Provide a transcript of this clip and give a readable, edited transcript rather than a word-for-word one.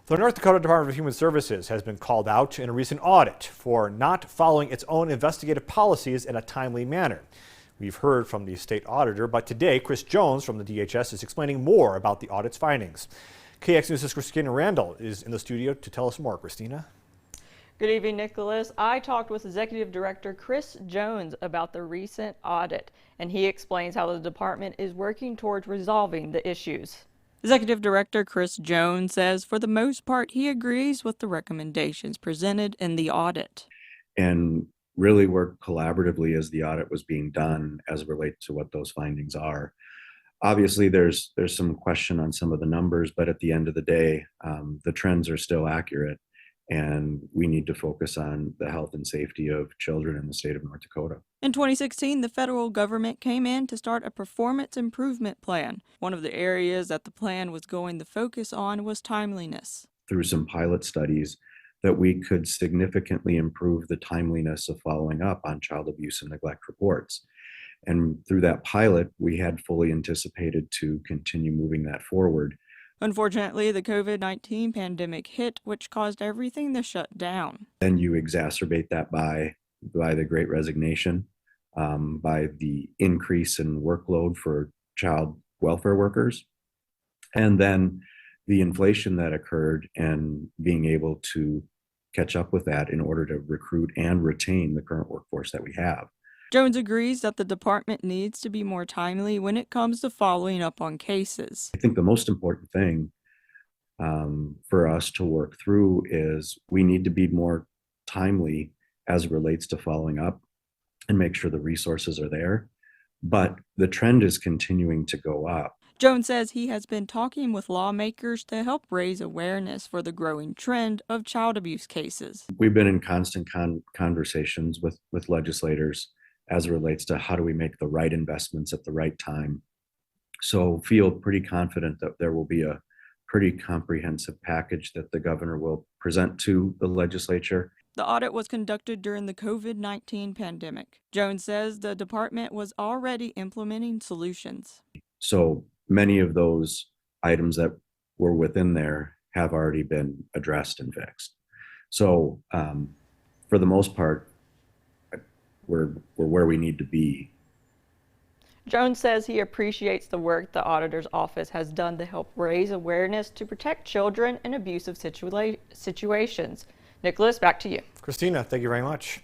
The North Dakota Department of Human Services has been called out in a recent audit for not following its own investigative policies in a timely manner. We've heard from the state auditor, but today Chris Jones from the DHS is explaining more about the audit's findings. KX News' Christina Randall is in the studio to tell us more. Christina? Good evening, Nicholas. I talked with Executive Director Chris Jones about the recent audit, and he explains how the department is working towards resolving the issues. Executive Director Chris Jones says for the most part he agrees with the recommendations presented in the audit. And really work collaboratively as the audit was being done as it relates to what those findings are. Obviously, there's some question on some of the numbers, but at the end of the day, the trends are still accurate, and we need to focus on the health and safety of children in the state of North Dakota. In 2016, the federal government came in to start a performance improvement plan. One of the areas that the plan was going to focus on was timeliness. Through some pilot studies, that we could significantly improve the timeliness of following up on child abuse and neglect reports. And through that pilot, we had fully anticipated to continue moving that forward. Unfortunately, the COVID-19 pandemic hit, which caused everything to shut down. Then you exacerbate that by the Great Resignation, by the increase in workload for child welfare workers, and then the inflation that occurred and being able to catch up with that in order to recruit and retain the current workforce that we have. Jones agrees that the department needs to be more timely when it comes to following up on cases. I think the most important thing for us to work through is we need to be more timely as it relates to following up and make sure the resources are there. But the trend is continuing to go up. Jones says he has been talking with lawmakers to help raise awareness for the growing trend of child abuse cases. We've been in constant conversations with legislators as it relates to how do we make the right investments at the right time. So feel pretty confident that there will be a pretty comprehensive package that the governor will present to the legislature. The audit was conducted during the COVID-19 pandemic. Jones says the department was already implementing solutions. So many of those items that were within there have already been addressed and fixed. So for the most part, we're where we need to be. Jones says he appreciates the work the auditor's office has done to help raise awareness to protect children in abusive situations. Nicholas, back to you. Christina, thank you very much.